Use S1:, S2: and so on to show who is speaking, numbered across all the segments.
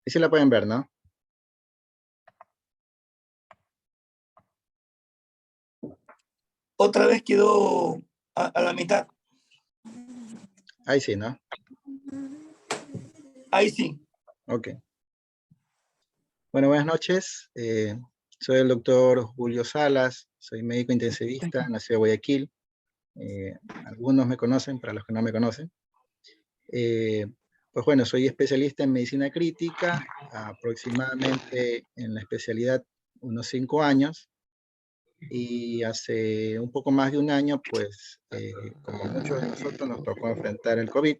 S1: Y sí la pueden ver, ¿no?
S2: Otra vez quedó a la mitad.
S1: Ahí sí, ¿no?
S2: Ahí sí.
S1: Ok. Bueno, buenas noches. Soy el doctor Julio Salas, soy médico intensivista en la ciudad de Guayaquil. Algunos me conocen, para los que no me conocen. Pues bueno, soy especialista en medicina crítica, aproximadamente en la especialidad unos 5 años. Y hace un poco más de un año, pues, como muchos de nosotros, nos tocó enfrentar el COVID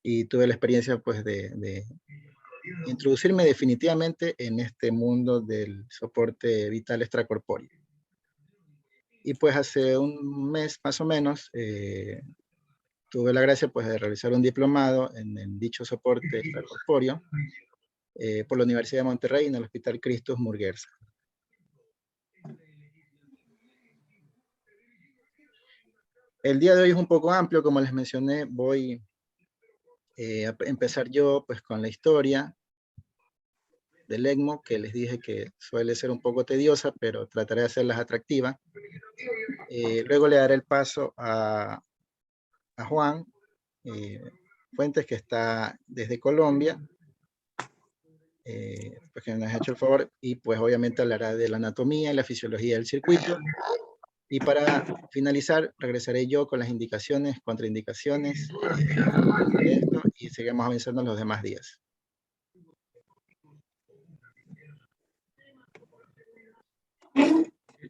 S1: y tuve la experiencia, pues, de introducirme definitivamente en este mundo del soporte vital extracorpóreo. Y pues hace un mes más o menos tuve la gracia pues de realizar un diplomado en dicho soporte extracorpóreo por la Universidad de Monterrey en el Hospital Cristus Muguerza. El día de hoy es un poco amplio, como les mencioné, voy a empezar yo pues con la historia del ECMO, que les dije que suele ser un poco tediosa, pero trataré de hacerlas atractivas. Luego le daré el paso a Juan Fuentes, que está desde Colombia, pues que nos ha hecho el favor, y pues obviamente hablará de la anatomía y la fisiología del circuito. Y para finalizar, regresaré yo con las indicaciones, contraindicaciones de esto, y seguimos avanzando en los demás días.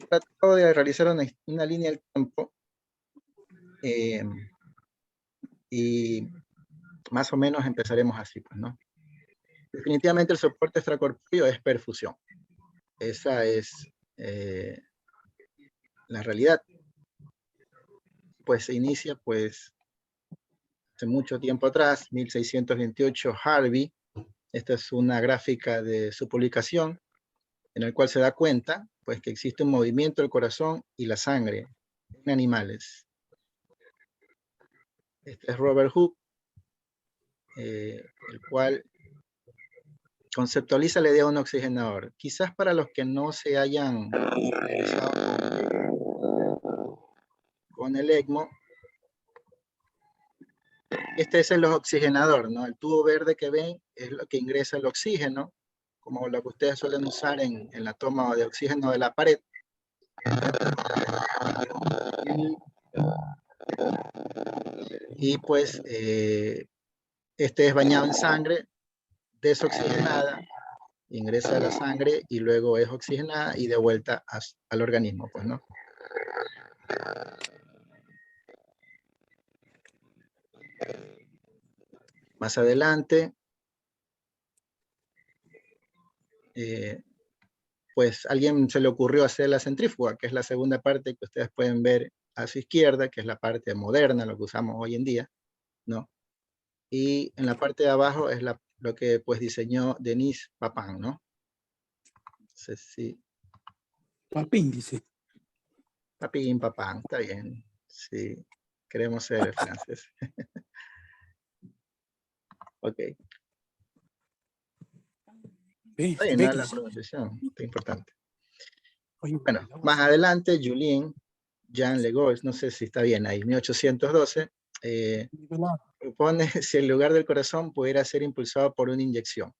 S1: Trato de realizar una línea del tiempo y más o menos empezaremos así, pues, ¿no? Definitivamente el soporte extracorpóreo es perfusión. Esa es la realidad. Pues se inicia, pues, hace mucho tiempo atrás, 1628, Harvey. Esta es una gráfica de su publicación, en el cual se da cuenta, pues, que existe un movimiento del corazón y la sangre en animales. Este es Robert Hooke, el cual conceptualiza la idea de un oxigenador. Quizás para los que no se hayan con el ECMO, este es el oxigenador, ¿no? El tubo verde que ven es lo que ingresa el oxígeno, como lo que ustedes suelen usar en la toma de oxígeno de la pared. Y pues este es bañado en sangre desoxigenada, ingresa a la sangre y luego es oxigenada y de vuelta al organismo, pues, ¿no? Más adelante, pues a alguien se le ocurrió hacer la centrífuga, que es la segunda parte que ustedes pueden ver a su izquierda, que es la parte moderna, lo que usamos hoy en día, ¿no? Y en la parte de abajo es lo que pues diseñó Denis Papin, ¿no? No sé si...
S3: Papin, dice.
S1: Papin, Papin, está bien. Sí, queremos ser francés. Ok. Está bien, ¿no? La pronunciación, está importante. Bueno, más adelante, Julien Jean Legoix, no sé si está bien ahí, 1812, propone si el lugar del corazón pudiera ser impulsado por una inyección,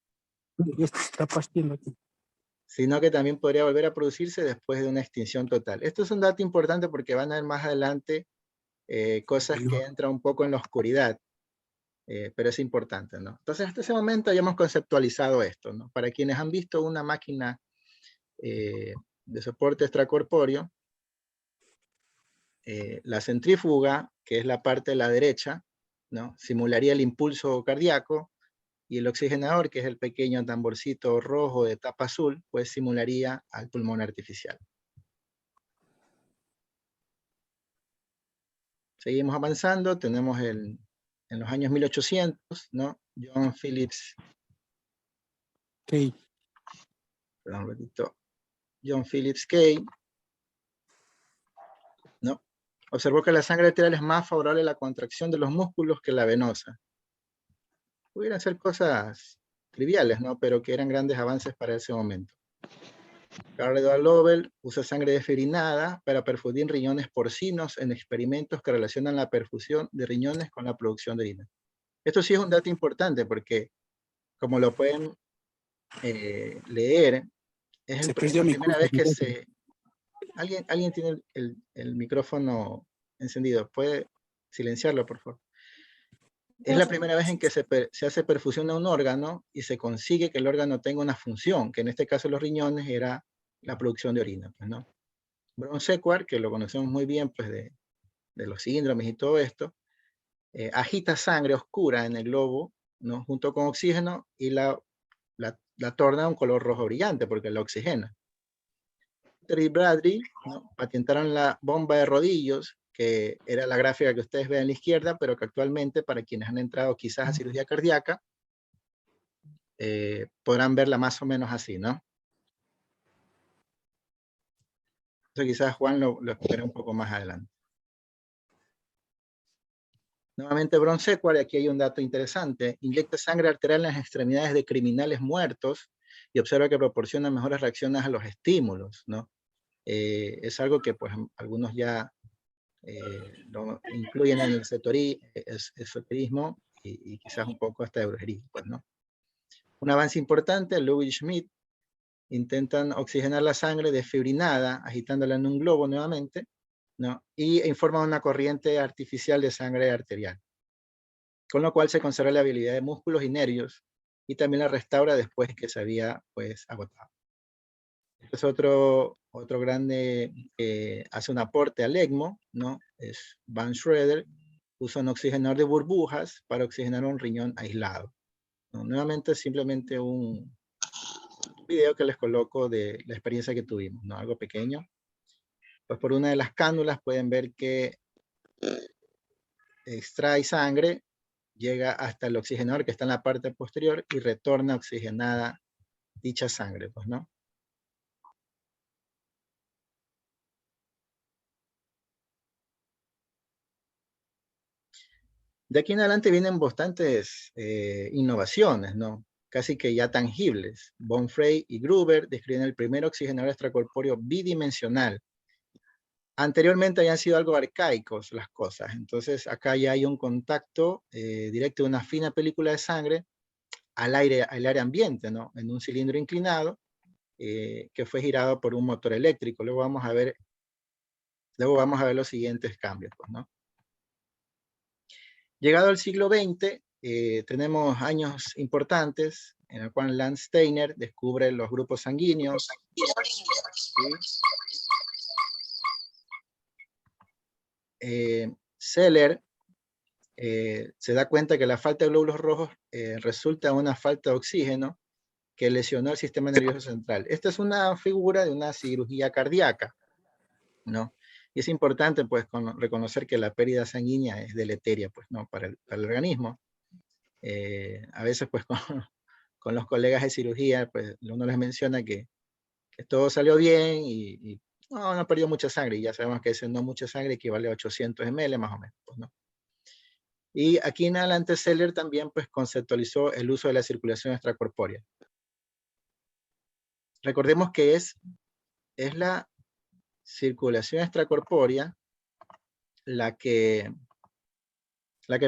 S1: sino que también podría volver a producirse después de una extinción total. Esto es un dato importante porque van a ver más adelante cosas que entran un poco en la oscuridad, pero es importante, ¿no? Entonces, hasta ese momento ya hemos conceptualizado esto, ¿no? Para quienes han visto una máquina de soporte extracorpóreo, la centrífuga, que es la parte de la derecha, ¿no? Simularía el impulso cardíaco, y el oxigenador, que es el pequeño tamborcito rojo de tapa azul, pues simularía al pulmón artificial. Seguimos avanzando, tenemos en los años 1800, ¿no? John Phillips Kay. Perdón, un ratito. John Phillips Kay, ¿no? observó que la sangre arterial es más favorable a la contracción de los músculos que la venosa. Pudieran ser cosas triviales, ¿no? Pero que eran grandes avances para ese momento. Carl Edward Lovell usa sangre desfibrinada para perfundir riñones porcinos en experimentos que relacionan la perfusión de riñones con la producción de orina. Esto sí es un dato importante porque, como lo pueden leer, es la primera vez que se... ¿Alguien tiene el micrófono encendido? ¿Puede silenciarlo, por favor? Es la primera vez en que se hace perfusión a un órgano y se consigue que el órgano tenga una función, que en este caso los riñones era la producción de orina, pues, ¿no? Brown-Séquard, que lo conocemos muy bien, pues, de los síndromes y todo esto, agita sangre oscura en el globo, ¿no? Junto con oxígeno y la torna a un color rojo brillante porque la oxigena. Terry Bradley, ¿no? Patentaron la bomba de rodillos, que era la gráfica que ustedes ven a la izquierda, pero que actualmente para quienes han entrado quizás a cirugía cardíaca, podrán verla más o menos así, ¿no? Eso quizás Juan lo explicará un poco más adelante. Nuevamente Brown-Séquard, y aquí hay un dato interesante, inyecta sangre arterial en las extremidades de criminales muertos y observa que proporciona mejores reacciones a los estímulos, ¿no? Es algo que pues algunos ya lo incluyen en el esoterismo y quizás un poco hasta de brujería, pues, ¿no? Un avance importante, Louis Schmidt intentan oxigenar la sangre desfibrinada, agitándola en un globo nuevamente, ¿no? Y informan una corriente artificial de sangre arterial, con lo cual se conserva la habilidad de músculos y nervios y también la restaura después que se había pues agotado. Este es otro grande hace un aporte al ECMO, ¿no? Es Van Schroeder, usa un oxigenador de burbujas para oxigenar un riñón aislado, ¿no? Nuevamente simplemente un video que les coloco de la experiencia que tuvimos, ¿no? Algo pequeño. Pues por una de las cánulas pueden ver que extrae sangre, llega hasta el oxigenador que está en la parte posterior y retorna oxigenada dicha sangre, pues, ¿no? De aquí en adelante vienen bastantes innovaciones, ¿no? Casi que ya tangibles. Bonfrey y Gruber describen el primer oxigenador extracorpóreo bidimensional. Anteriormente habían sido algo arcaicos las cosas, entonces acá ya hay un contacto directo de una fina película de sangre al aire ambiente, ¿no? En un cilindro inclinado que fue girado por un motor eléctrico. Luego vamos a ver los siguientes cambios, pues, ¿no? Llegado al siglo XX, tenemos años importantes en el cual Lance Steiner descubre los grupos sanguíneos. Seller se da cuenta que la falta de glóbulos rojos resulta de una falta de oxígeno que lesionó el sistema nervioso central. Esta es una figura de una cirugía cardíaca, ¿no? Y es importante, pues, reconocer que la pérdida sanguínea es deleteria, pues, ¿no? Para el organismo. A veces, pues, con los colegas de cirugía, pues, uno les menciona que todo salió bien y no perdió mucha sangre. Y ya sabemos que ese no mucha sangre equivale a 800 ml, más o menos, pues, ¿no? Y aquí en adelante Seller también, pues, conceptualizó el uso de la circulación extracorpórea. Recordemos que es la circulación extracorpórea la que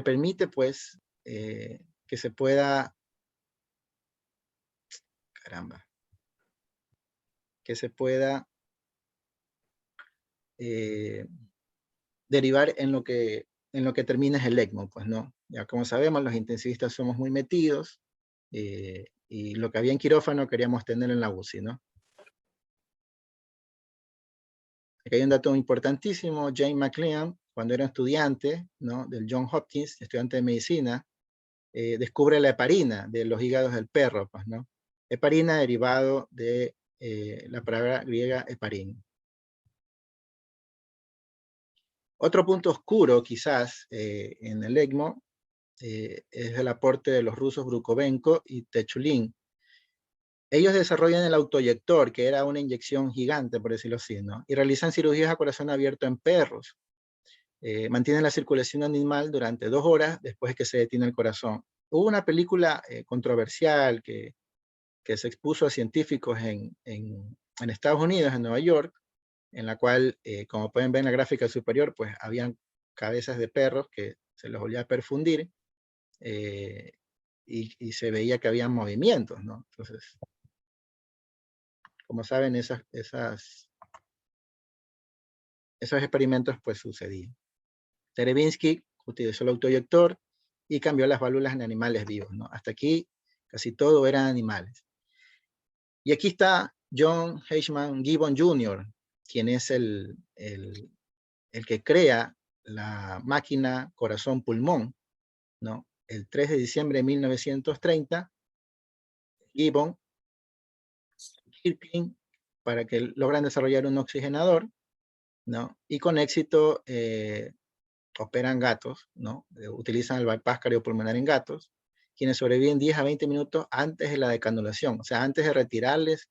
S1: permite, pues, que se pueda, que se pueda derivar en lo que termina es el ECMO, pues, ¿no? Ya como sabemos, los intensivistas somos muy metidos y lo que había en quirófano queríamos tener en la UCI, ¿no? Aquí hay un dato importantísimo. Jane McLean, cuando era estudiante, ¿no? Del John Hopkins, estudiante de medicina, descubre la heparina de los hígados del perro, pues, ¿no? Heparina derivado de la palabra griega heparin. Otro punto oscuro, quizás, en el ECMO, es el aporte de los rusos Brukovenko y Techulin. Ellos desarrollan el autoinyector, que era una inyección gigante, por decirlo así, ¿no? Y realizan cirugías a corazón abierto en perros. mantiene la circulación animal durante 2 horas después de que se detiene el corazón. Hubo una película controversial que se expuso a científicos en Estados Unidos, en Nueva York, en la cual, como pueden ver en la gráfica superior, pues habían cabezas de perros que se los volvía a perfundir, y se veía que había movimientos, ¿no? Entonces, como saben, esos experimentos pues sucedían. Terebinsky utilizó el autoinyector y cambió las válvulas en animales vivos, ¿no? Hasta aquí casi todo eran animales. Y aquí está John Heisman Gibbon Jr., quien es el que crea la máquina corazón-pulmón, ¿no? El 3 de diciembre de 1930, Gibbon, Kirkling, para que logran desarrollar un oxigenador, ¿no? Y con éxito operan gatos, ¿no? Utilizan el bypass cardiopulmonar en gatos, quienes sobreviven 10 a 20 minutos antes de la decanulación, o sea, antes de retirarles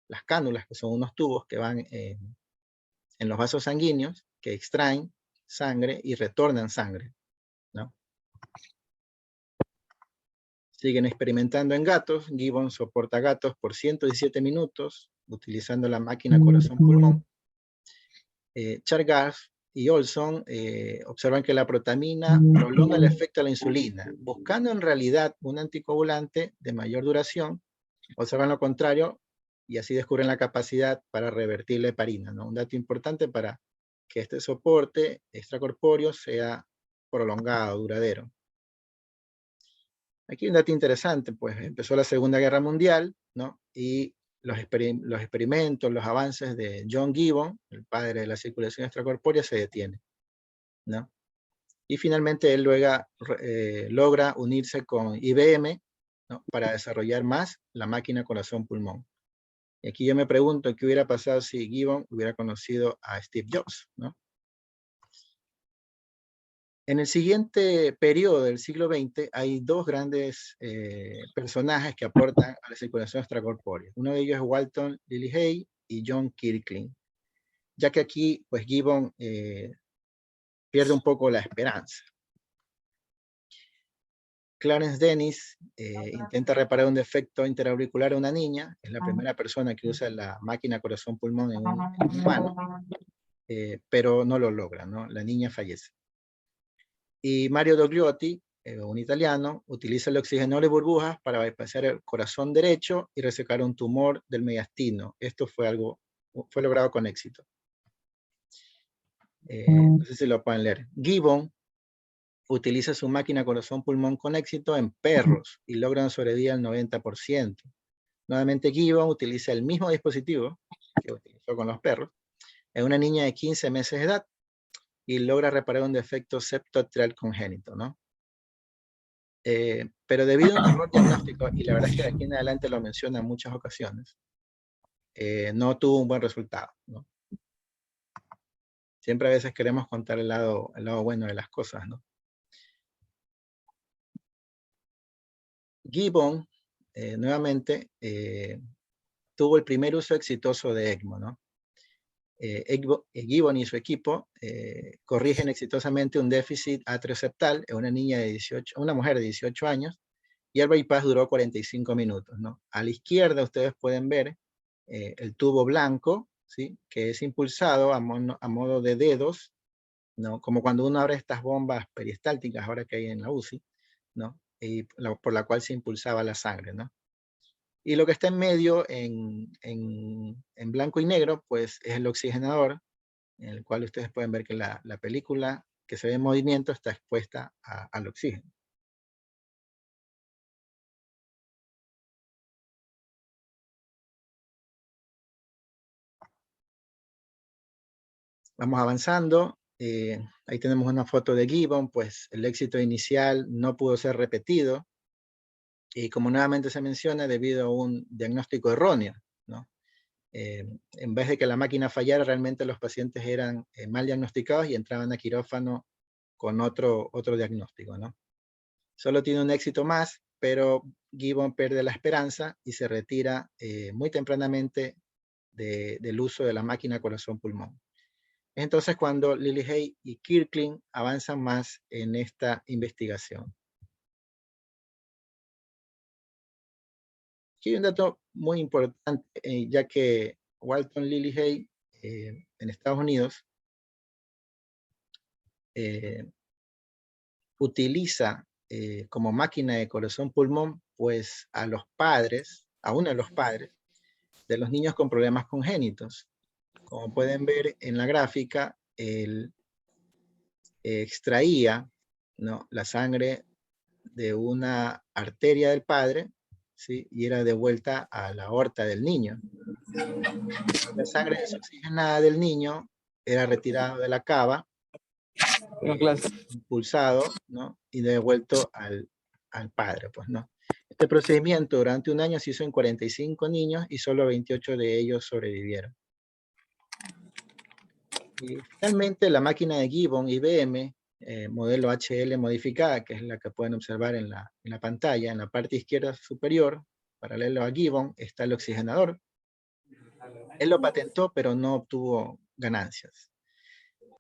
S1: las cánulas, que son unos tubos que van en los vasos sanguíneos, que extraen sangre y retornan sangre, ¿no? Siguen experimentando en gatos. Gibbon soporta gatos por 117 utilizando la máquina corazón-pulmón. Chargas y Olson observan que la protamina prolonga el efecto de la insulina, buscando en realidad un anticoagulante de mayor duración. Observan lo contrario y así descubren la capacidad para revertir la heparina, ¿no? Un dato importante para que este soporte extracorpóreo sea prolongado, duradero. Aquí un dato interesante, pues empezó la Segunda Guerra Mundial, ¿no? Y los experimentos, los avances de John Gibbon, el padre de la circulación extracorpórea, se detienen, ¿no? Y finalmente él luego logra unirse con IBM, ¿no? Para desarrollar más la máquina corazón-pulmón. Y aquí yo me pregunto qué hubiera pasado si Gibbon hubiera conocido a Steve Jobs, ¿no? En el siguiente periodo del siglo XX hay dos grandes personajes que aportan a la circulación extracorpórea. Uno de ellos es Walton Lilly Hay y John Kirkling, ya que aquí pues Gibbon pierde un poco la esperanza. Clarence Dennis intenta reparar un defecto interauricular a una niña, es la primera persona que usa la máquina corazón-pulmón en un humano, pero no lo logra, ¿no? La niña fallece. Y Mario Dogliotti, un italiano, utiliza el oxigenador de burbujas para bypassar el corazón derecho y resecar un tumor del mediastino. Esto fue logrado con éxito. No sé si lo pueden leer. Gibbon utiliza su máquina corazón-pulmón con éxito en perros y logran sobrevivir al 90%. Nuevamente Gibbon utiliza el mismo dispositivo que utilizó con los perros en una niña de 15 meses de edad y logra reparar un defecto septoatrial congénito, ¿no? Pero debido a un error diagnóstico, y la verdad es que de aquí en adelante lo menciona en muchas ocasiones, no tuvo un buen resultado, ¿no? Siempre a veces queremos contar el lado bueno de las cosas, ¿no? Gibbon, nuevamente, tuvo el primer uso exitoso de ECMO, ¿no? Gibbon y su equipo corrigen exitosamente un déficit atrioceptal en una mujer de 18 años, y el bypass duró 45 minutos, ¿no? A la izquierda ustedes pueden ver el tubo blanco, ¿sí? Que es impulsado a modo de dedos, ¿no? Como cuando uno abre estas bombas peristálticas ahora que hay en la UCI, ¿no? Y por la cual se impulsaba la sangre, ¿no? Y lo que está en medio, en blanco y negro, pues es el oxigenador, en el cual ustedes pueden ver que la película que se ve en movimiento está expuesta al oxígeno. Vamos avanzando. Ahí tenemos una foto de Gibbon, pues el éxito inicial no pudo ser repetido, y como nuevamente se menciona, debido a un diagnóstico erróneo, ¿no? En vez de que la máquina fallara, realmente los pacientes eran mal diagnosticados y entraban a quirófano con otro diagnóstico, ¿no? Solo tiene un éxito más, pero Gibbon pierde la esperanza y se retira muy tempranamente del uso de la máquina corazón-pulmón. Entonces cuando Lily Hay y Kirkland avanzan más en esta investigación. Aquí hay un dato muy importante, ya que Walton Lily Hay en Estados Unidos utiliza como máquina de corazón-pulmón, pues a los padres, a uno de los padres de los niños con problemas congénitos. Como pueden ver en la gráfica, él extraía, ¿no?, la sangre de una arteria del padre, ¿sí?, y era devuelta a la aorta del niño. La sangre desoxigenada del niño era retirada de la cava, impulsado, ¿no?, y devuelto al padre, pues, ¿no? Este procedimiento durante un año se hizo en 45 niños y solo 28 de ellos sobrevivieron. Y finalmente la máquina de Gibbon IBM, modelo HL modificada, que es la que pueden observar en la pantalla, en la parte izquierda superior, paralelo a Gibbon, está el oxigenador. Él lo patentó, pero no obtuvo ganancias.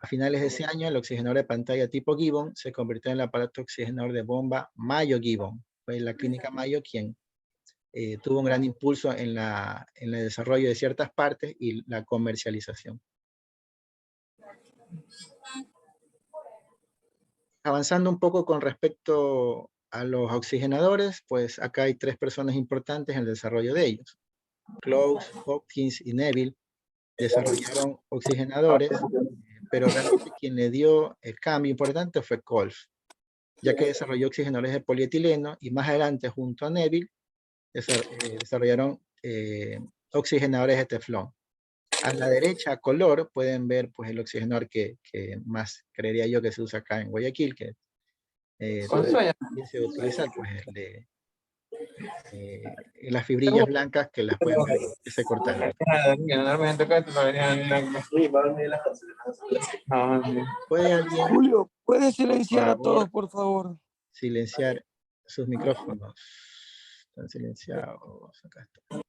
S1: A finales de ese año, el oxigenador de pantalla tipo Gibbon se convirtió en el aparato oxigenador de bomba Mayo Gibbon. Fue la clínica Mayo quien tuvo un gran impulso en el desarrollo de ciertas partes y la comercialización. Avanzando un poco con respecto a los oxigenadores, pues acá hay 3 personas importantes en el desarrollo de ellos. Close, Hopkins y Neville desarrollaron oxigenadores, pero realmente quien le dio el cambio importante fue Kolff, ya que desarrolló oxigenadores de polietileno y más adelante junto a Neville desarrollaron oxigenadores de teflón. A la derecha, a color, pueden ver pues el oxigenador que más creería yo que se usa acá en Guayaquil, que se utiliza pues las fibrillas blancas que las pueden ver que se cortaron. ¿Puede alguien,
S2: Julio, ¿puedes
S1: por
S2: silenciar a todos,
S1: favor,
S2: por favor?
S1: silenciar sus micrófonos? Están silenciados. Acá está.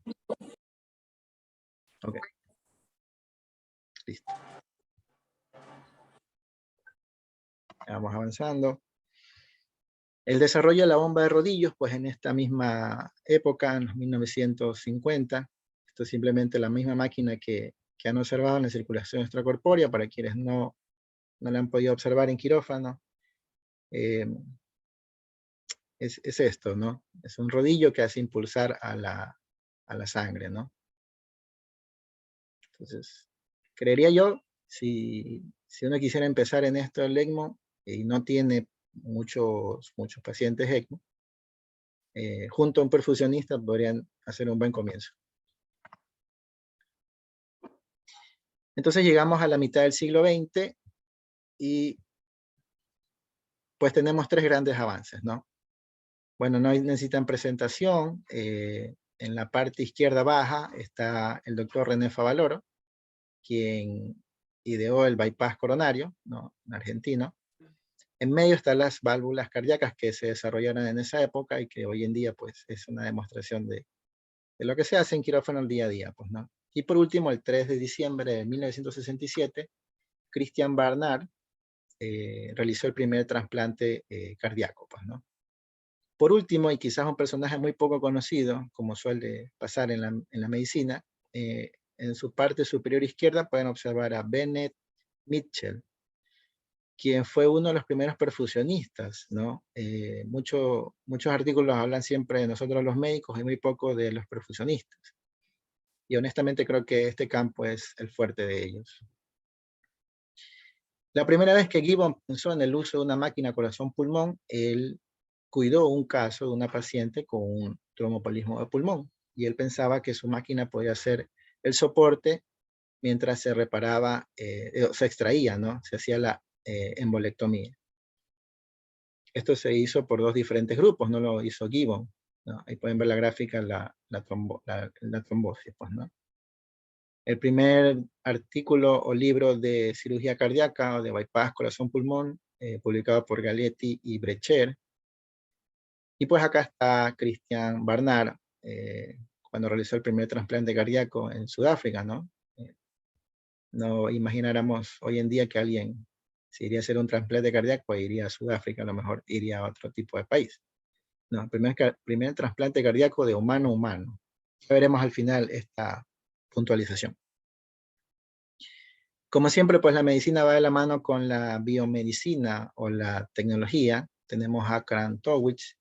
S1: Ok. Listo. Vamos avanzando. El desarrollo de la bomba de rodillos, pues en esta misma época, en los 1950, esto es simplemente la misma máquina que han observado en la circulación extracorpórea, para quienes no la han podido observar en quirófano. Es esto, ¿no? Es un rodillo que hace impulsar a la sangre, ¿no? Entonces, creería yo, si uno quisiera empezar en esto del ECMO y no tiene muchos pacientes ECMO, junto a un perfusionista podrían hacer un buen comienzo. Entonces llegamos a la mitad del siglo XX y pues tenemos 3 grandes avances, ¿no? Bueno, no necesitan presentación. En la parte izquierda baja está el doctor René Favaloro, quien ideó el bypass coronario, ¿no?, en argentino. En medio están las válvulas cardíacas que se desarrollaron en esa época y que hoy en día pues es una demostración de lo que se hace en quirófano el día a día, pues, ¿no? Y por último, el 3 de diciembre de 1967, Christian Barnard realizó el primer trasplante cardíaco, pues, ¿no? Por último, y quizás un personaje muy poco conocido, como suele pasar en la medicina, en su parte superior izquierda pueden observar a Bennett Mitchell, quien fue uno de los primeros perfusionistas, ¿no? Muchos artículos hablan siempre de nosotros los médicos y muy poco de los perfusionistas. Y honestamente creo que este campo es el fuerte de ellos. La primera vez que Gibbon pensó en el uso de una máquina corazón-pulmón, él cuidó un caso de una paciente con un tromboembolismo de pulmón, y él pensaba que su máquina podía ser el soporte mientras se reparaba, se extraía, ¿no? Se hacía la embolectomía. Esto se hizo por 2 diferentes grupos, no lo hizo Gibbon, ¿no? Ahí pueden ver la gráfica, la trombosis, pues, ¿no? El primer artículo o libro de cirugía cardíaca o de bypass corazón-pulmón, publicado por Galetti y Brecher. Y pues acá está Christian Barnard, cuando realizó el primer trasplante cardíaco en Sudáfrica, ¿no? no imagináramos hoy en día que alguien, si iría a hacer un trasplante cardíaco, pues iría a Sudáfrica, a lo mejor iría a otro tipo de país. No, primer trasplante cardíaco de humano a humano. Ya veremos al final esta puntualización. Como siempre, pues la medicina va de la mano con la biomedicina o la tecnología. Tenemos a Akram Towich,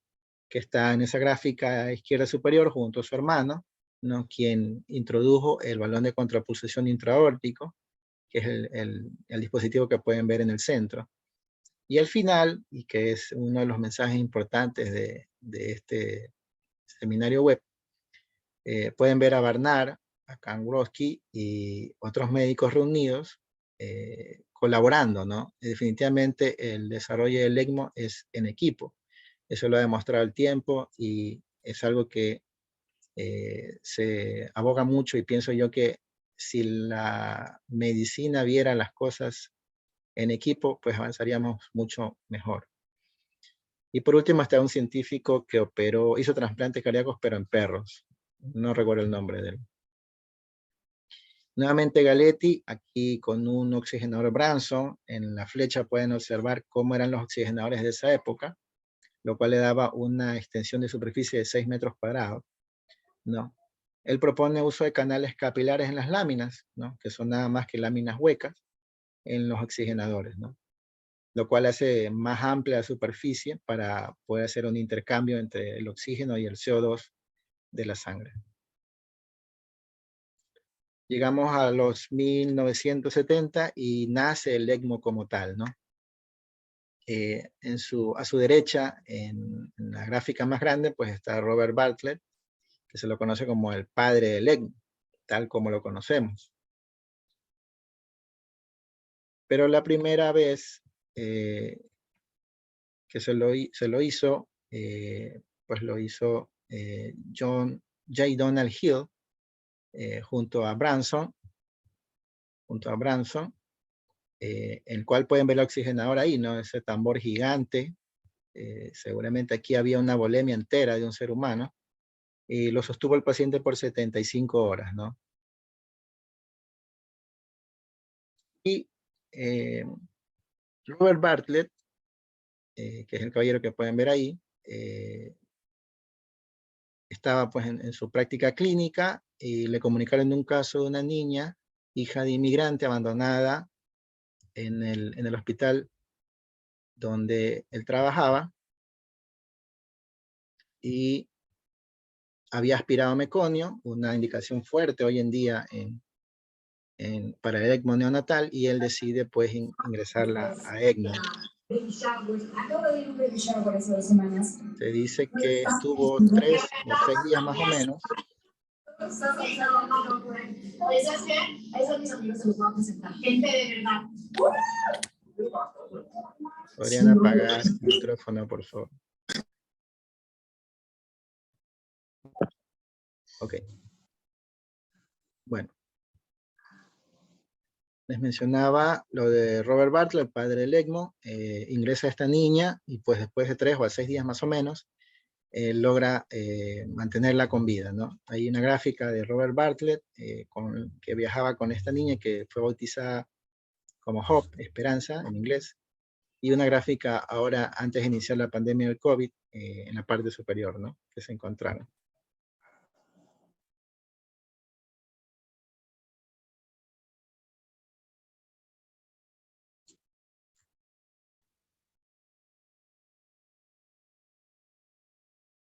S1: que está en esa gráfica izquierda superior junto a su hermano, ¿no? Quien introdujo el balón de contrapulsación intraórtico, que es el dispositivo que pueden ver en el centro. Y al final, y que es uno de los mensajes importantes de este seminario web, pueden ver a Barnard, a Kangrowski y otros médicos reunidos colaborando, ¿no? Y definitivamente el desarrollo del ECMO es en equipo. Eso lo ha demostrado el tiempo y es algo que se aboga mucho, y pienso yo que si la medicina viera las cosas en equipo, pues avanzaríamos mucho mejor. Y por último está un científico que hizo trasplantes cardíacos, pero en perros. No recuerdo el nombre de él. Nuevamente Galetti, aquí con un oxigenador Branson. En la flecha pueden observar cómo eran los oxigenadores de esa época, lo cual le daba una extensión de superficie de 6 metros cuadrados, ¿no? Él propone uso de canales capilares en las láminas, ¿no? Que son nada más que láminas huecas en los oxigenadores, ¿no? Lo cual hace más amplia la superficie para poder hacer un intercambio entre el oxígeno y el CO2 de la sangre. Llegamos a los 1970 y nace el ECMO como tal, ¿no? A su derecha, en la gráfica más grande, pues está Robert Bartlett, que se lo conoce como el padre del ECMO, tal como lo conocemos. Pero la primera vez que se lo hizo, pues lo hizo John J. Donald Hill, junto a Branson, el cual pueden ver el oxigenador ahí, ¿no? Ese tambor gigante. Seguramente aquí había una volemia entera de un ser humano, y lo sostuvo el paciente por 75 horas, ¿no? Y Robert Bartlett, que es el caballero que pueden ver ahí, estaba pues en su práctica clínica y le comunicaron de un caso de una niña, hija de inmigrante, abandonada en el hospital donde él trabajaba, y había aspirado meconio, una indicación fuerte hoy en día para el ECMO neonatal, y él decide pues ingresarla a ECMO. Se dice que estuvo 3 o 6 días más o menos. Podrían apagar el micrófono, por favor. Ok. Bueno. Les mencionaba lo de Robert Bartlett, el padre del ECMO. Ingresa esta niña y pues después de 3 o 6 días más o menos, logra mantenerla con vida, ¿no? Hay una gráfica de Robert Bartlett que viajaba con esta niña, que fue bautizada como Hope, Esperanza en inglés, y una gráfica ahora antes de iniciar la pandemia del COVID en la parte superior, ¿no? Que se encontraron.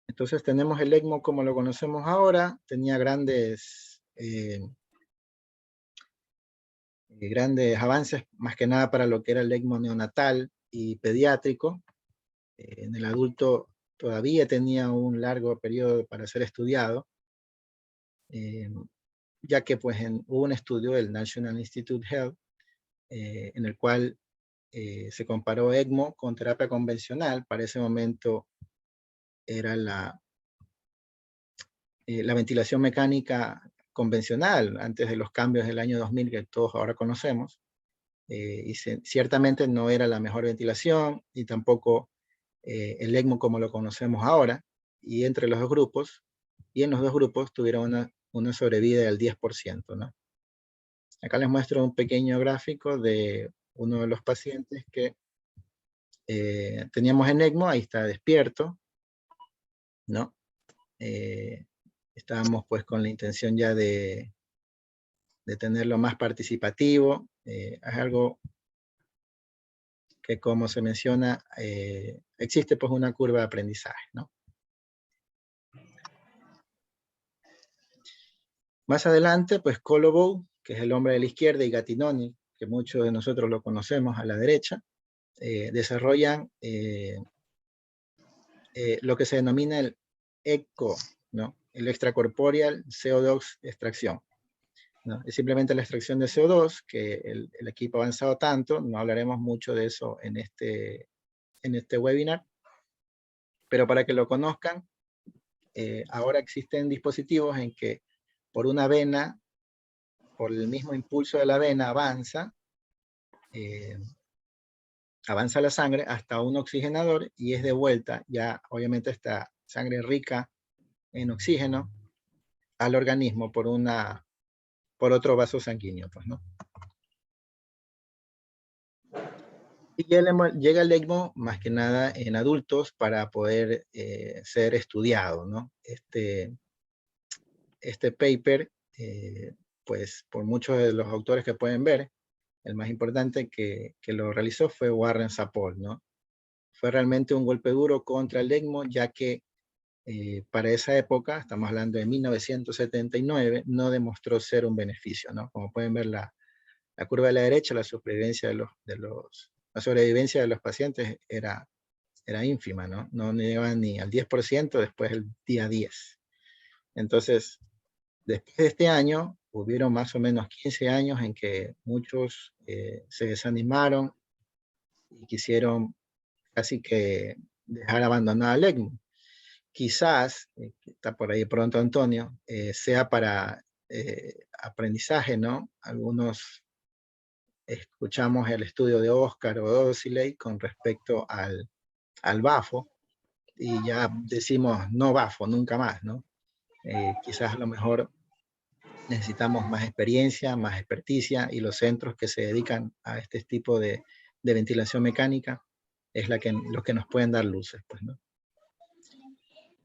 S1: Entonces tenemos el ECMO como lo conocemos ahora. Tenía grandes avances, más que nada para lo que era el ECMO neonatal y pediátrico. En el adulto todavía tenía un largo periodo para ser estudiado, ya que pues hubo un estudio del National Institute Health en el cual se comparó ECMO con terapia convencional. Para ese momento era la ventilación mecánica convencional, antes de los cambios del año 2000 que todos ahora conocemos. Y ciertamente no era la mejor ventilación, y tampoco el ECMO como lo conocemos ahora. Y en los dos grupos tuvieron una sobrevida del 10%, ¿no? Acá les muestro un pequeño gráfico de uno de los pacientes que teníamos en ECMO, ahí está despierto, ¿no? Estábamos pues con la intención ya de tenerlo más participativo. Es algo que, como se menciona, existe pues una curva de aprendizaje, ¿no? Más adelante, pues Colobou, que es el hombre de la izquierda, y Gattinoni, que muchos de nosotros lo conocemos a la derecha, desarrollan lo que se denomina el ECO, ¿no? El extracorporeal CO2 extracción, ¿no? Es simplemente la extracción de CO2, que el equipo ha avanzado tanto, no hablaremos mucho de eso en este webinar, pero para que lo conozcan, ahora existen dispositivos en que por una vena, por el mismo impulso de la vena, avanza la sangre hasta un oxigenador y es de vuelta, ya obviamente esta sangre rica en oxígeno, al organismo por otro vaso sanguíneo, pues, ¿no? Y llega el ECMO más que nada en adultos para poder ser estudiado, ¿no? Este paper, pues por muchos de los autores que pueden ver, el más importante que lo realizó fue Warren Sapol, ¿no? Fue realmente un golpe duro contra el ECMO, ya que para esa época, estamos hablando de 1979, no demostró ser un beneficio, ¿no? Como pueden ver la curva de la derecha, la sobrevivencia de los pacientes era ínfima, ¿no? No llegaba ni al 10% después del día 10. Entonces, después de este año, hubieron más o menos 15 años en que muchos se desanimaron y quisieron casi que dejar abandonada al ECMO. Quizás, está por ahí pronto Antonio, sea para aprendizaje, ¿no? Algunos escuchamos el estudio de Oscar o Osiley con respecto al BAFO y ya decimos no BAFO, nunca más, ¿no? Quizás a lo mejor necesitamos más experiencia, más experticia, y los centros que se dedican a este tipo de ventilación mecánica es los que nos pueden dar luces, pues, ¿no?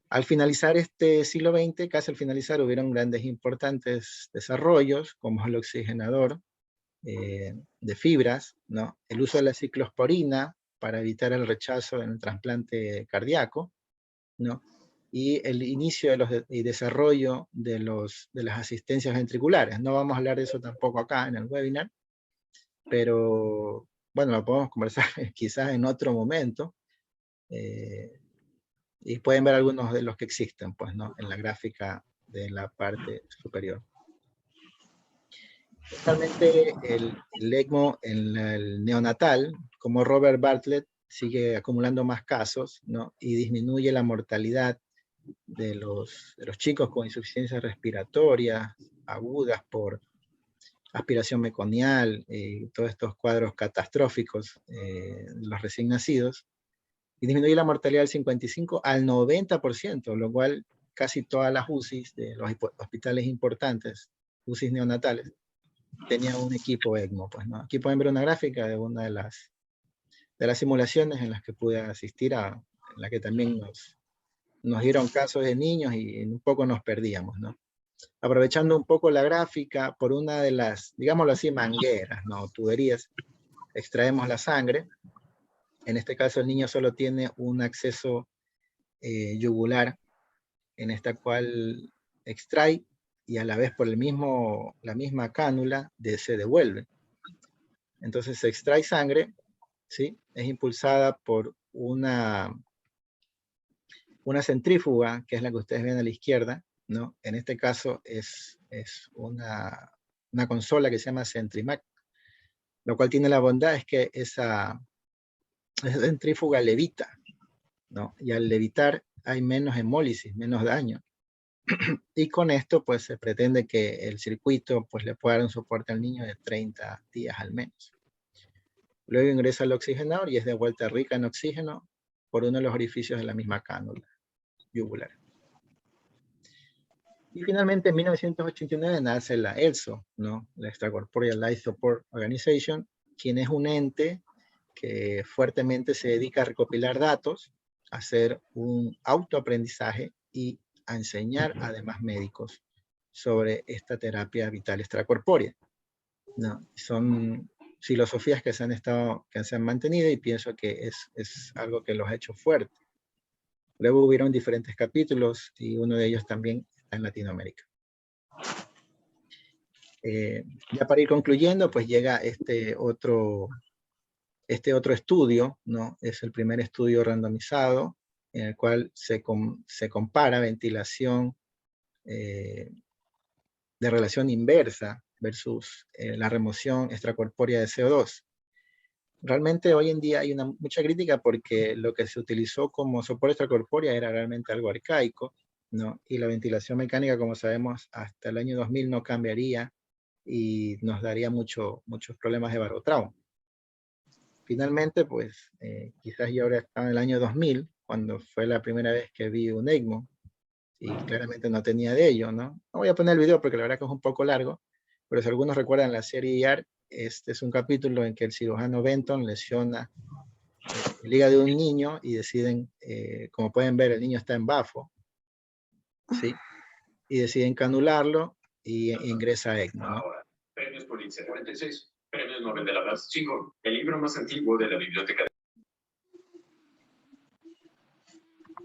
S1: Al finalizar este siglo XX, casi al finalizar, hubieron grandes importantes desarrollos, como el oxigenador de fibras, ¿no? El uso de la ciclosporina para evitar el rechazo en el trasplante cardíaco, ¿no? Y el inicio y desarrollo de las asistencias ventriculares. No vamos a hablar de eso tampoco acá en el webinar, pero bueno, lo podemos conversar quizás en otro momento. Y pueden ver algunos de los que existen, pues, ¿no? En la gráfica de la parte superior. Realmente el ECMO en el neonatal, como Robert Bartlett, sigue acumulando más casos, ¿no? Y disminuye la mortalidad de los chicos con insuficiencia respiratoria agudas por aspiración meconial, todos estos cuadros catastróficos de los recién nacidos, y disminuye la mortalidad del 55 al 90%, lo cual casi todas las UCIs de los hospitales importantes, UCIs neonatales, tenían un equipo ECMO, pues, ¿no? Aquí pueden ver una gráfica de una de las simulaciones en las que pude asistir, en la que también nos dieron casos de niños y un poco nos perdíamos, ¿no? Aprovechando un poco la gráfica, por una de las, digámoslo así, mangueras, ¿no? Tuberías, extraemos la sangre. En este caso el niño solo tiene un acceso yugular, en esta cual extrae y a la vez por la misma cánula se devuelve. Entonces se extrae sangre, ¿sí? Es impulsada por una centrífuga, que es la que ustedes ven a la izquierda, ¿no? En este caso es una consola que se llama Centrimac, lo cual tiene la bondad es que esa centrífuga levita, ¿no? Y al levitar hay menos hemólisis, menos daño. Y con esto pues se pretende que el circuito pues le pueda dar un soporte al niño de 30 días al menos. Luego ingresa al oxigenador y es de vuelta rica en oxígeno por uno de los orificios de la misma cánula yugular. Y finalmente en 1989 nace la ELSO, ¿no? La Extracorporeal Life Support Organization, quien es un ente que fuertemente se dedica a recopilar datos, a hacer un autoaprendizaje y a enseñar a demás médicos sobre esta terapia vital extracorpórea, ¿no? Son filosofías que se han mantenido y pienso que es algo que los ha hecho fuertes. Luego hubieron diferentes capítulos y uno de ellos también está en Latinoamérica. Ya para ir concluyendo, pues llega este otro estudio, ¿no? Es el primer estudio randomizado en el cual se compara ventilación de relación inversa versus la remoción extracorpórea de CO2. Realmente hoy en día hay mucha crítica porque lo que se utilizó como soporte extracorpórea era realmente algo arcaico, ¿no? Y la ventilación mecánica, como sabemos, hasta el año 2000 no cambiaría y nos daría muchos problemas de barotrauma. Finalmente, pues quizás yo ahora estaba en el año 2000, cuando fue la primera vez que vi un ECMO, y claramente no tenía de ello, ¿no? No voy a poner el video porque la verdad que es un poco largo, pero si algunos recuerdan la serie ER, este es un capítulo en que el cirujano Benton lesiona el hígado de un niño y deciden, como pueden ver, el niño está en bafo, ¿sí? Y deciden canularlo y ingresa a ECMO, ¿no?
S4: Premios Pulitzer 46, Premios Nobel de la Paz 5, el libro más antiguo de la biblioteca.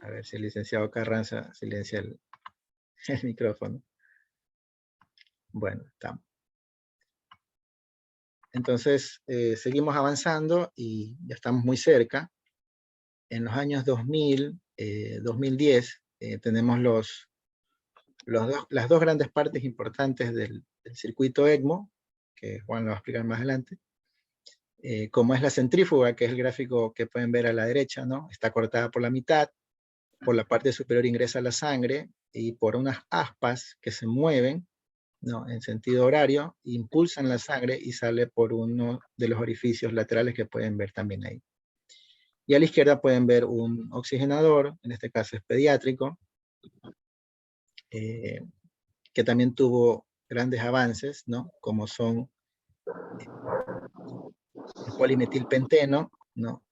S1: A ver si el licenciado Carranza silencia el micrófono. Bueno, estamos. Entonces, seguimos avanzando y ya estamos muy cerca. En los años 2000, 2010, tenemos las dos grandes partes importantes del circuito ECMO, que Juan lo va a explicar más adelante, como es la centrífuga, que es el gráfico que pueden ver a la derecha, ¿no? Está cortada por la mitad, por la parte superior ingresa la sangre, y por unas aspas que se mueven, ¿no? En sentido horario, impulsan la sangre y sale por uno de los orificios laterales que pueden ver también ahí. Y a la izquierda pueden ver un oxigenador, en este caso es pediátrico, que también tuvo grandes avances, ¿no? Como son el polimetilpenteno, ¿no?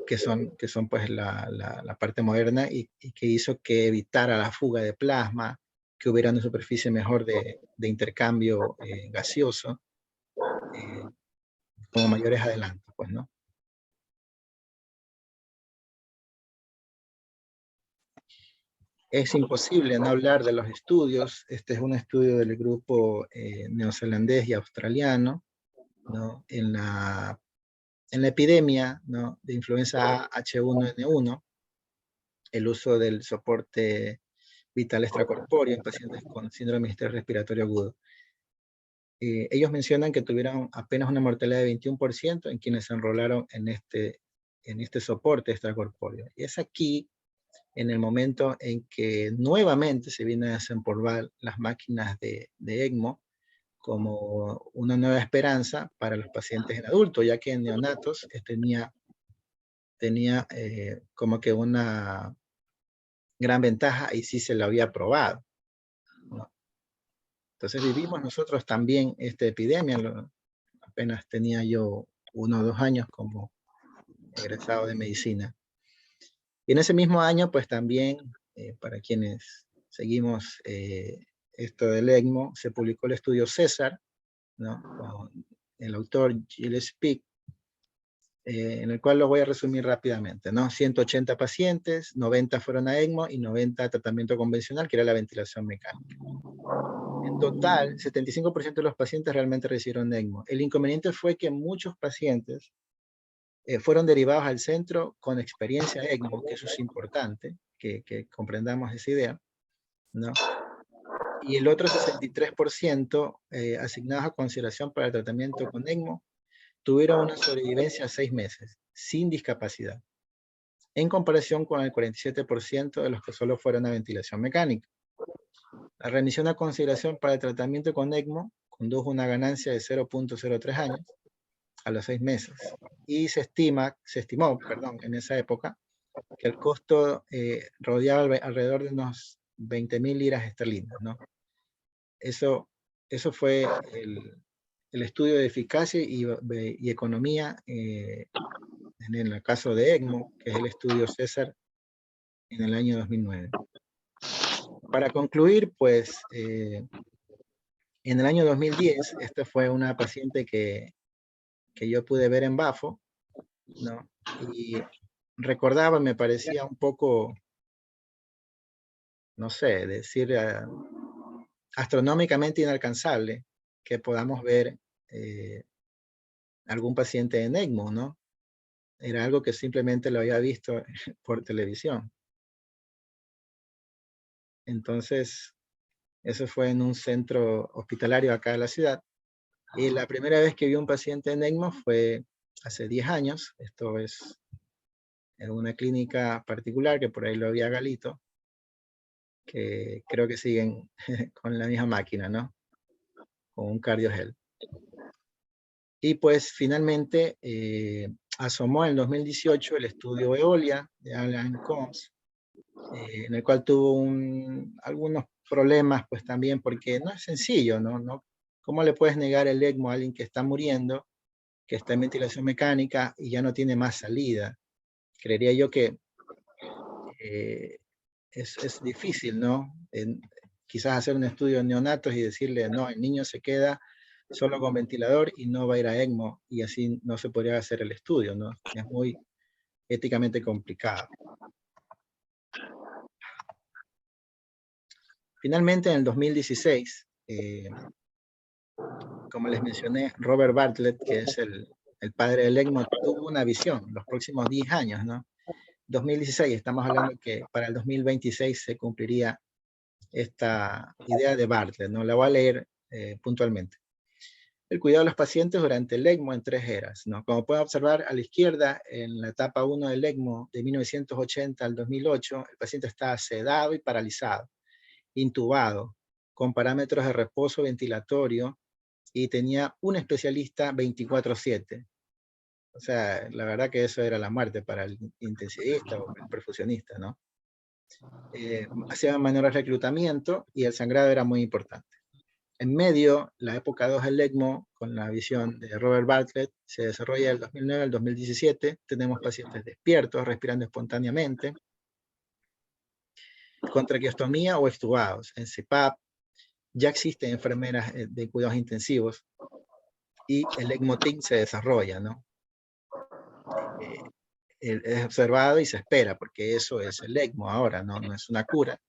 S1: Que son pues la parte moderna y que hizo que evitara la fuga de plasma, que hubiera una superficie mejor de intercambio gaseoso, como mayores adelantos, pues, ¿no? Es imposible no hablar de los estudios. Este es un estudio del grupo neozelandés y australiano, ¿no? En la epidemia, ¿no? De influenza H1N1, el uso del soporte vital extracorpóreo en pacientes con síndrome respiratorio agudo. Ellos mencionan que tuvieron apenas una mortalidad de 21% en quienes se enrolaron en este soporte extracorpóreo. Y es aquí, en el momento en que nuevamente se vienen a desempolvar las máquinas de ECMO como una nueva esperanza para los pacientes en adultos, ya que en neonatos tenía como que una gran ventaja y sí se lo había probado, ¿no? Entonces vivimos nosotros también esta epidemia. Apenas tenía yo 1 o 2 años como egresado de medicina. Y en ese mismo año, pues también, para quienes seguimos esto del ECMO, se publicó el estudio César, ¿no? Con el autor Gilles Pic, en el cual lo voy a resumir rápidamente, ¿no? 180 pacientes, 90 fueron a ECMO y 90 a tratamiento convencional, que era la ventilación mecánica. En total, 75% de los pacientes realmente recibieron ECMO. El inconveniente fue que muchos pacientes fueron derivados al centro con experiencia ECMO, que eso es importante, que comprendamos esa idea, ¿no? Y el otro 63% asignados a consideración para el tratamiento con ECMO tuvieron una sobrevivencia a 6 meses, sin discapacidad, en comparación con el 47% de los que solo fueron a ventilación mecánica. La remisión a consideración para el tratamiento con ECMO condujo una ganancia de 0.03 años a los 6 meses. Y se estimó, en esa época, que el costo rodeaba alrededor de unos 20.000 liras esterlinas, ¿no? Eso fue el estudio de eficacia y economía en el caso de ECMO, que es el estudio César, en el año 2009. Para concluir, pues, en el año 2010, esta fue una paciente que yo pude ver en Bafo, ¿no? Y recordaba, me parecía un poco, no sé, decir astronómicamente inalcanzable que podamos ver algún paciente en ECMO, ¿no? Era algo que simplemente lo había visto por televisión. Entonces, eso fue en un centro hospitalario acá en la ciudad. Y la primera vez que vi un paciente en ECMO fue hace 10 años. Esto es en una clínica particular, que por ahí lo había Galito, que creo que siguen con la misma máquina, ¿no? Con un CardioHealth. Y pues finalmente asomó en 2018 el estudio Eolia de Alan Combs, en el cual tuvo algunos problemas, pues también, porque no es sencillo, ¿no? ¿Cómo le puedes negar el ECMO a alguien que está muriendo, que está en ventilación mecánica y ya no tiene más salida? Creería yo que es difícil, ¿no? Quizás hacer un estudio en neonatos y decirle, no, el niño se queda solo con ventilador y no va a ir a ECMO, y así no se podría hacer el estudio, ¿no? Es muy éticamente complicado. Finalmente, en el 2016, como les mencioné, Robert Bartlett, que es el padre del ECMO, tuvo una visión los próximos 10 años, ¿no? 2016, estamos hablando que para el 2026 se cumpliría esta idea de Bartlett, ¿no? La voy a leer puntualmente. El cuidado de los pacientes durante el ECMO en 3 eras, ¿no? Como pueden observar a la izquierda, en la etapa 1 del ECMO de 1980 al 2008, el paciente estaba sedado y paralizado, intubado, con parámetros de reposo ventilatorio, y tenía un especialista 24/7. O sea, la verdad que eso era la muerte para el intensivista o el perfusionista, ¿no? Hacía menor reclutamiento y el sangrado era muy importante. En medio, la época 2 del ECMO, con la visión de Robert Bartlett, se desarrolla del 2009 al 2017. Tenemos pacientes despiertos, respirando espontáneamente, con traqueostomía o extubados. En CPAP ya existen enfermeras de cuidados intensivos y el ECMO-TIN se desarrolla, ¿no? Es observado y se espera, porque eso es el ECMO ahora, ¿no? No es una cura,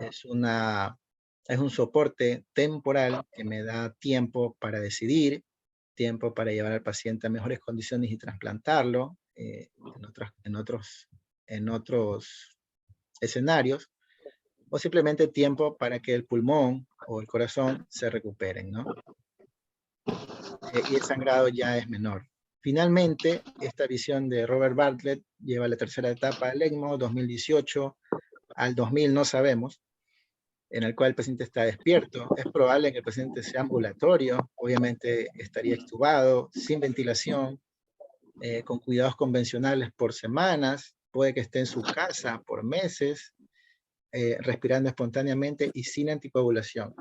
S1: es un soporte temporal que me da tiempo para decidir, tiempo para llevar al paciente a mejores condiciones y trasplantarlo en otros escenarios, o simplemente tiempo para que el pulmón o el corazón se recuperen, ¿no? Y el sangrado ya es menor. Finalmente, esta visión de Robert Bartlett lleva a la tercera etapa del ECMO, 2018 al 2000, no sabemos, en el cual el paciente está despierto. Es probable que el paciente sea ambulatorio, obviamente estaría extubado, sin ventilación, con cuidados convencionales por semanas, puede que esté en su casa por meses, respirando espontáneamente y sin anticoagulación.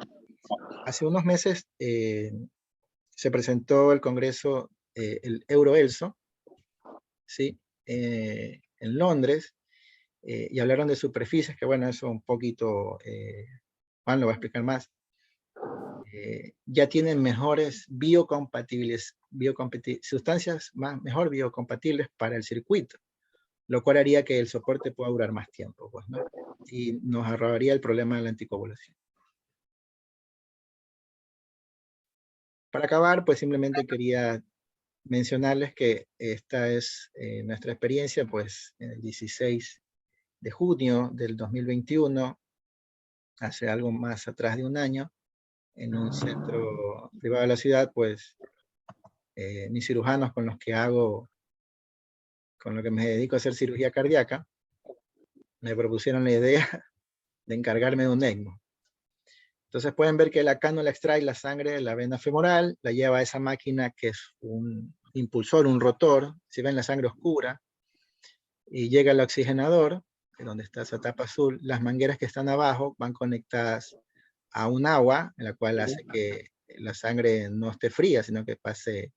S1: Hace unos meses se presentó el congreso, el EuroELSO, ¿sí? En Londres, y hablaron de superficies, que bueno, eso un poquito, Juan lo va a explicar más, ya tienen mejores sustancias mejor biocompatibles para el circuito, lo cual haría que el soporte pueda durar más tiempo, pues, ¿no? Y nos ahorraría el problema de la anticoagulación. Para acabar, pues simplemente quería mencionarles que esta es nuestra experiencia, pues en el 16 de junio del 2021, hace algo más atrás de un año, en un centro privado de la ciudad, pues mis cirujanos con lo que me dedico a hacer cirugía cardíaca, me propusieron la idea de encargarme de un ECMO. Entonces pueden ver que la cánula extrae la sangre de la vena femoral, la lleva a esa máquina que es un impulsor, un rotor, si ven la sangre oscura, y llega al oxigenador, donde está esa tapa azul, las mangueras que están abajo van conectadas a un agua, en la cual hace que la sangre no esté fría, sino que pase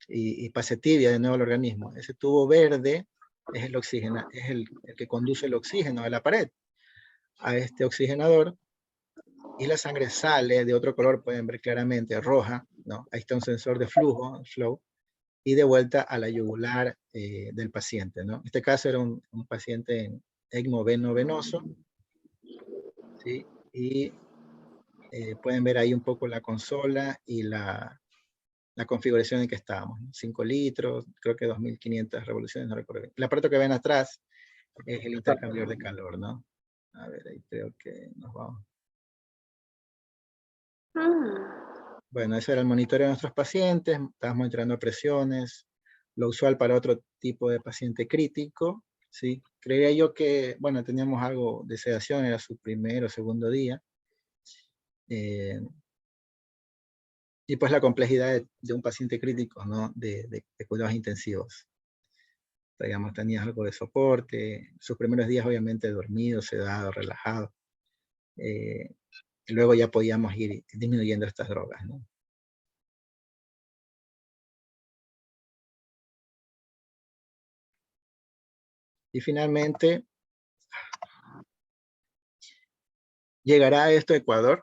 S1: y pase tibia de nuevo al organismo. Ese tubo verde es el oxígeno, es el que conduce el oxígeno a la pared, a este oxigenador, y la sangre sale de otro color, pueden ver claramente, roja, ¿no? Ahí está un sensor de flujo, flow, y de vuelta a la yugular del paciente, ¿no? En este caso era un paciente en ECMO venoso, ¿sí? Y pueden ver ahí un poco la consola y la configuración en que estábamos, ¿no? 5 litros, creo que 2500 revoluciones, no recuerdo bien. El aparato que ven atrás es el intercambiador de calor, ¿no? A ver, ahí creo que nos vamos. Bueno, ese era el monitoreo de nuestros pacientes, estábamos monitoreando presiones, lo usual para otro tipo de paciente crítico, ¿sí? Creía yo que, bueno, teníamos algo de sedación, era su primer o segundo día. Y pues la complejidad de un paciente crítico, ¿no? De cuidados intensivos. Digamos, tenía algo de soporte, sus primeros días obviamente dormido, sedado, relajado. Y luego ya podíamos ir disminuyendo estas drogas, ¿no? Y finalmente, llegará esto a Ecuador.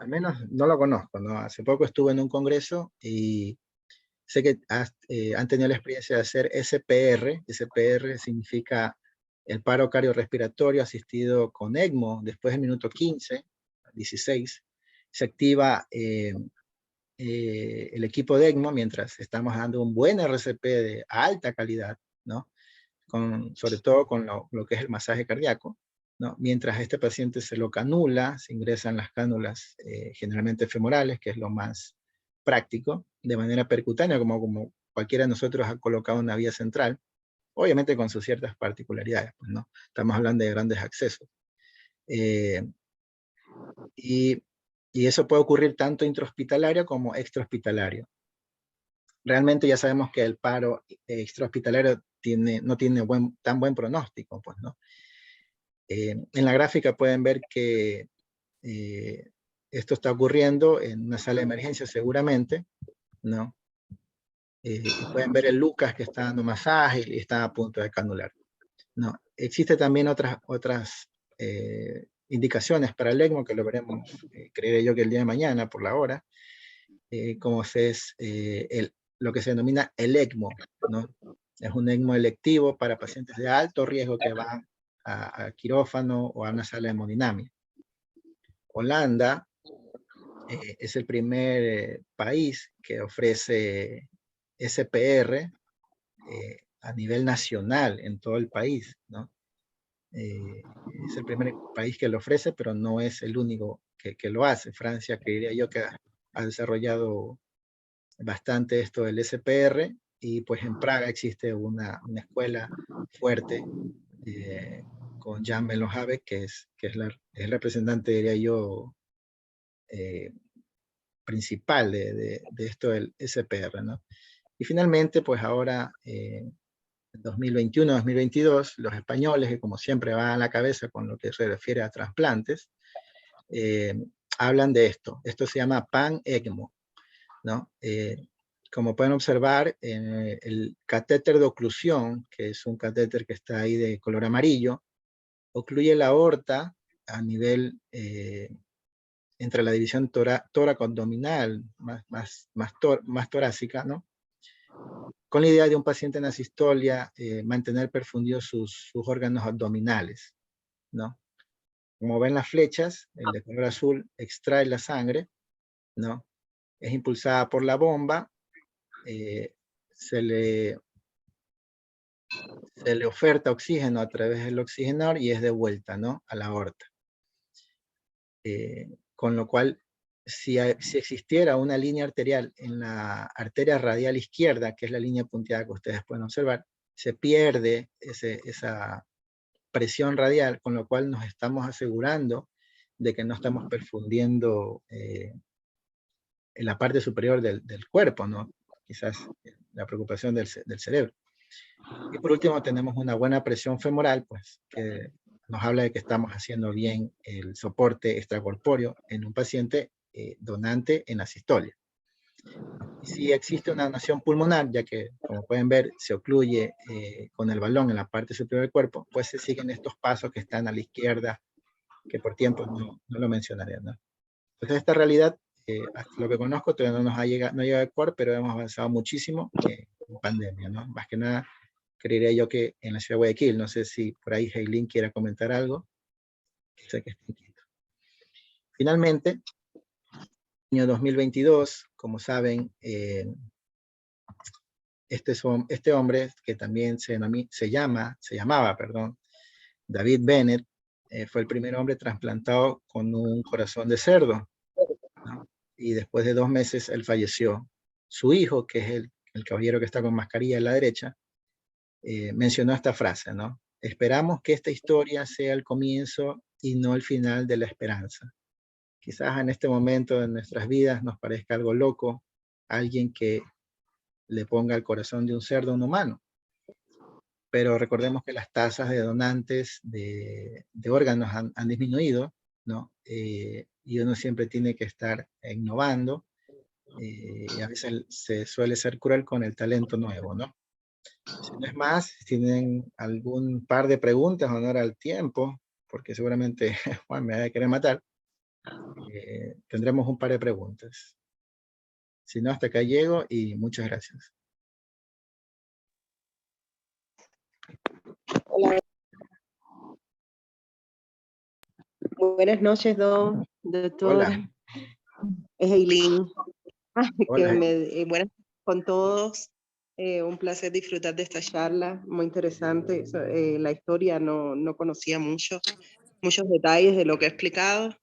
S1: Al menos no lo conozco, ¿no? Hace poco estuve en un congreso y sé que han tenido la experiencia de hacer SPR. SPR significa el paro cardiorrespiratorio asistido con ECMO. Después del minuto 15, 16, se activa el equipo de ECMO mientras estamos dando un buen RCP de alta calidad, ¿no? Sobre todo con lo que es el masaje cardíaco, ¿no? Mientras a este paciente se lo canula, se ingresan las cánulas generalmente femorales, que es lo más práctico, de manera percutánea, como cualquiera de nosotros ha colocado una vía central, obviamente con sus ciertas particularidades, pues, ¿no? Estamos hablando de grandes accesos. Y eso puede ocurrir tanto intrahospitalario como extrahospitalario. Realmente ya sabemos que el paro extrahospitalario no tiene tan buen pronóstico, pues, ¿no? En la gráfica pueden ver que esto está ocurriendo en una sala de emergencia seguramente, ¿no? Y pueden ver el Lucas que está dando masaje y está a punto de canular, ¿no? Existe también otras indicaciones para el ECMO que lo veremos, creeré yo que el día de mañana por la hora, como es lo que se denomina el ECMO, ¿no? Es un ECMO electivo para pacientes de alto riesgo que van a quirófano o a una sala de hemodinamia. Holanda es el primer país que ofrece SPR a nivel nacional en todo el país, ¿no? Es el primer país que lo ofrece, pero no es el único que lo hace. Francia, que diría yo que ha desarrollado bastante esto del SPR, y pues en Praga existe una escuela fuerte con Jan Melohave, que es el representante, diría yo, principal de esto del SPR, ¿no? Y finalmente, pues ahora, en 2021-2022, los españoles, que como siempre van a la cabeza con lo que se refiere a trasplantes, hablan de esto. Esto se llama PAN-ECMO, ¿no? Como pueden observar, el catéter de oclusión, que es un catéter que está ahí de color amarillo, ocluye la aorta a nivel entre la división tóraco-abdominal, más torácica, ¿no? Con la idea de un paciente en asistolia, mantener perfundidos sus órganos abdominales, ¿no? Como ven las flechas, el de color azul extrae la sangre, ¿no? Es impulsada por la bomba, se le oferta oxígeno a través del oxigenador y es de vuelta, ¿no? A la aorta. Con lo cual, si existiera una línea arterial en la arteria radial izquierda, que es la línea punteada que ustedes pueden observar, se pierde esa presión radial, con lo cual nos estamos asegurando de que no estamos perfundiendo en la parte superior del cuerpo, ¿no? Quizás la preocupación del cerebro. Y por último tenemos una buena presión femoral, pues, que nos habla de que estamos haciendo bien el soporte extracorpóreo en un paciente donante en asistolia. Y si existe una donación pulmonar, ya que, como pueden ver, se ocluye con el balón en la parte superior del cuerpo, pues se siguen estos pasos que están a la izquierda, que por tiempo no lo mencionaré, ¿no? Entonces, esta realidad, hasta lo que conozco, todavía no nos ha llegado, no llega a Ecuador, pero hemos avanzado muchísimo en pandemia, ¿no? Más que nada, creería yo que en la ciudad de Guayaquil, no sé si por ahí Heilin quiera comentar algo, sé que está inquieto. Finalmente, año 2022, como saben, este hombre, que también se llamaba, David Bennett, fue el primer hombre trasplantado con un corazón de cerdo, ¿no? Y después de 2 meses él falleció. Su hijo, que es el caballero que está con mascarilla a la derecha, mencionó esta frase, ¿no? Esperamos que esta historia sea el comienzo y no el final de la esperanza. Quizás en este momento de nuestras vidas nos parezca algo loco, alguien que le ponga el corazón de un cerdo a un humano. Pero recordemos que las tasas de donantes de órganos han disminuido, ¿no? Y uno siempre tiene que estar innovando, y a veces se suele ser cruel con el talento nuevo, ¿no? Si no es más, si tienen algún par de preguntas, honor al tiempo, porque seguramente Juan me va a querer matar, tendremos un par de preguntas. Si no, hasta acá llego y muchas gracias.
S5: Hola. Buenas noches, doctor.
S1: Hola.
S5: Es Eileen.
S1: Hola.
S5: Buenas con todos. Un placer disfrutar de esta charla, muy interesante. La historia no conocía muchos detalles de lo que he explicado.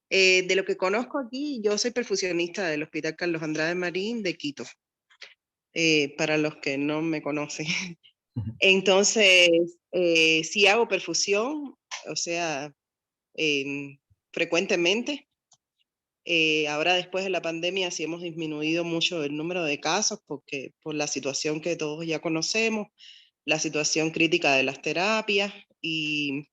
S5: De lo que conozco aquí, yo soy perfusionista del Hospital Carlos Andrade Marín de Quito, para los que no me conocen. Entonces, sí hago perfusión, o sea, frecuentemente. Ahora después de la pandemia sí hemos disminuido mucho el número de casos porque por la situación que todos ya conocemos, la situación crítica de las terapias y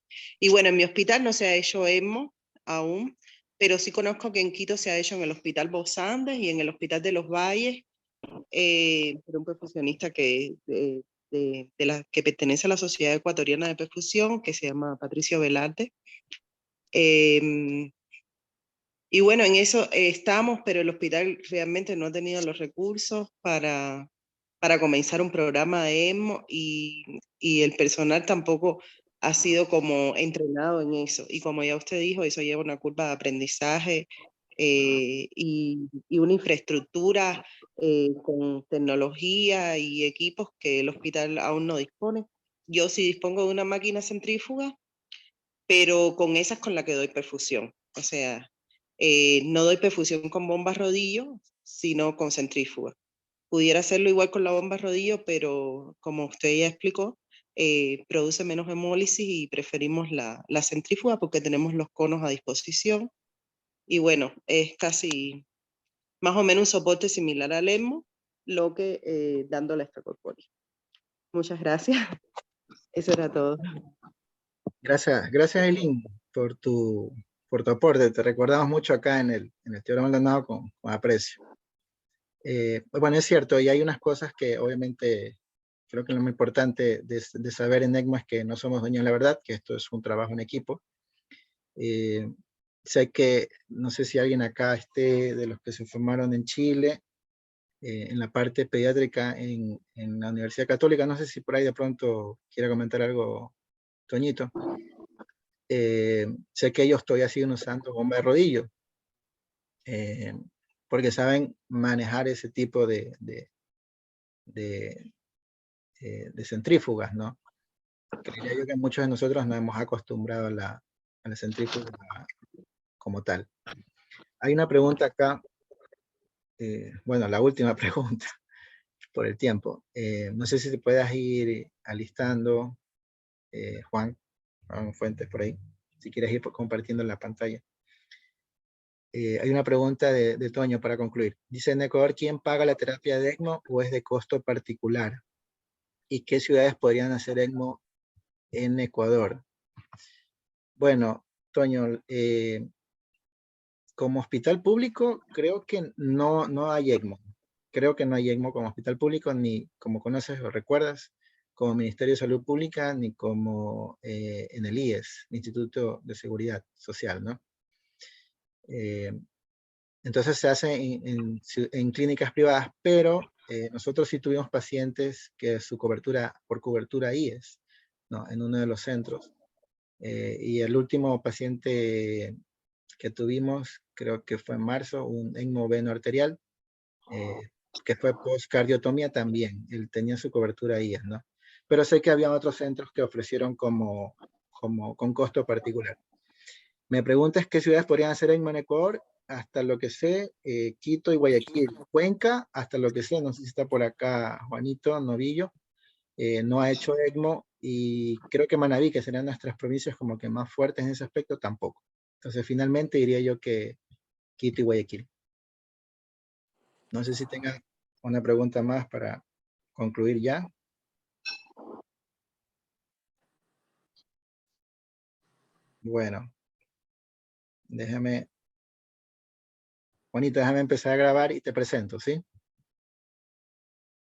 S5: bueno, en mi hospital no se ha hecho ECMO aún, pero sí conozco que en Quito se ha hecho en el Hospital Bos Andes y en el Hospital de los Valles, por un perfusionista que pertenece a la Sociedad Ecuatoriana de Perfusión, que se llama Patricio Velarde. Y bueno, en eso estamos, pero el hospital realmente no ha tenido los recursos para comenzar un programa de ECMO y el personal tampoco ha sido como entrenado en eso. Y como ya usted dijo, eso lleva una curva de aprendizaje y una infraestructura con tecnología y equipos que el hospital aún no dispone. Yo sí dispongo de una máquina centrífuga, pero con esa es con la que doy perfusión. O sea, no doy perfusión con bombas rodillo, sino con centrífuga. Pudiera hacerlo igual con la bomba rodillo, pero como usted ya explicó, produce menos hemólisis y preferimos la centrífuga porque tenemos los conos a disposición. Y bueno, es casi más o menos un soporte similar al ECMO, lo que dando la extracorpórea. Muchas gracias. Eso era todo.
S1: Gracias Eileen por tu aporte. Te recordamos mucho acá en el Teorema Maldonado con aprecio. Bueno, es cierto, y hay unas cosas que obviamente creo que lo más importante de saber en ECMO es que no somos dueños de la verdad, que esto es un trabajo en equipo. Sé que, no sé si alguien acá esté de los que se formaron en Chile, en la parte pediátrica en la Universidad Católica, no sé si por ahí de pronto quiera comentar algo, Toñito. Sé que ellos todavía siguen usando bomba de rodillo, porque saben manejar ese tipo de centrífugas, ¿no? Creería yo que muchos de nosotros nos hemos acostumbrado a la centrífuga como tal. Hay una pregunta acá, bueno, la última pregunta por el tiempo. No sé si te puedas ir alistando, Juan Fuentes, por ahí, si quieres ir compartiendo la pantalla. Hay una pregunta de Toño para concluir. Dice, en Ecuador, ¿quién paga la terapia de ECMO o es de costo particular? ¿Y qué ciudades podrían hacer ECMO en Ecuador? Bueno, Toño, como hospital público, creo que no hay ECMO. Creo que no hay ECMO como hospital público, ni como conoces o recuerdas, como Ministerio de Salud Pública, ni como en el IES, Instituto de Seguridad Social, ¿no? Entonces se hace en clínicas privadas, pero nosotros sí tuvimos pacientes que su cobertura, por cobertura IES, ¿no? En uno de los centros. Y el último paciente que tuvimos, creo que fue en marzo, un ECMO veno arterial, que fue post-cardiotomía también. Él tenía su cobertura IES, ¿no? Pero sé que había otros centros que ofrecieron como con costo particular. Me preguntas qué ciudades podrían hacer ECMO en Ecuador. Hasta lo que sé, Quito y Guayaquil. Cuenca, hasta lo que sé, no sé si está por acá Juanito Novillo, no ha hecho ECMO, y creo que Manabí, que serán nuestras provincias como que más fuertes en ese aspecto, tampoco. Entonces, finalmente diría yo que Quito y Guayaquil. No sé si tenga una pregunta más para concluir ya. Bueno, déjame, Juanita, déjame empezar a grabar y te presento, ¿sí?